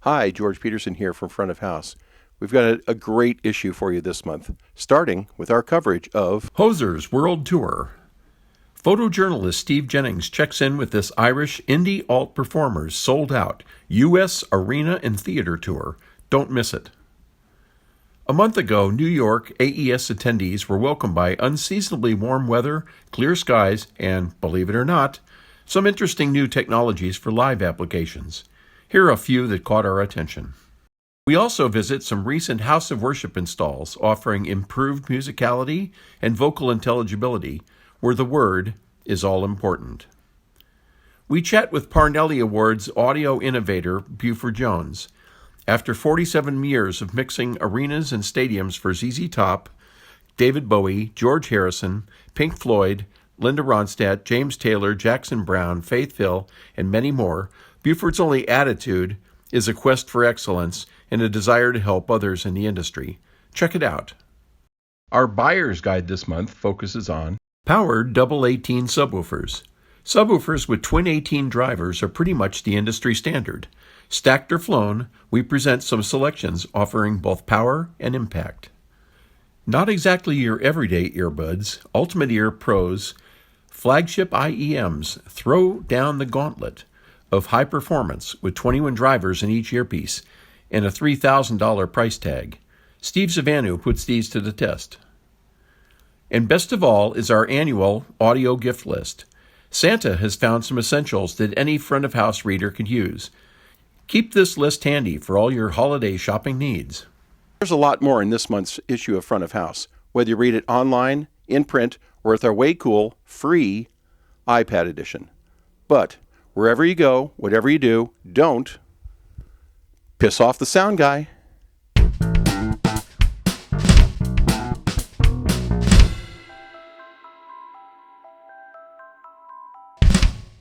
Hi, George Peterson here from Front of House. We've got a great issue for you this month, starting with our coverage of Hoser's World Tour. Photojournalist Steve Jennings checks in with this Irish indie alt performer's sold out U.S. arena and theater tour. Don't miss it. A month ago, New York AES attendees were welcomed by unseasonably warm weather, clear skies, and, believe it or not, some interesting new technologies for live applications. Here are a few that caught our attention. We also visit some recent House of Worship installs offering improved musicality and vocal intelligibility, where the word is all important. We chat with Parnelli Awards audio innovator Buford Jones. After 47 years of mixing arenas and stadiums for ZZ Top, David Bowie, George Harrison, Pink Floyd, Linda Ronstadt, James Taylor, Jackson Browne, Faith Hill, and many more, Buford's only attitude is a quest for excellence and a desire to help others in the industry. Check it out. our buyer's guide this month focuses on Powered double 18 subwoofers. Subwoofers with twin 18 drivers are pretty much the industry standard. Stacked or flown, we present some selections offering both power and impact. Not exactly your everyday earbuds, Ultimate Ear Pro's flagship IEMs throw down the gauntlet of high performance with 21 drivers in each earpiece and a $3,000 price tag. Steve Zavanu puts these to the test. And best of all is our annual audio gift list. Santa has found some essentials that any front of house reader could use. Keep this list handy for all your holiday shopping needs. There's a lot more in this month's issue of Front of House, whether you read it online, in print, or with our way cool, free iPad edition. But wherever you go, whatever you do, don't piss off the sound guy.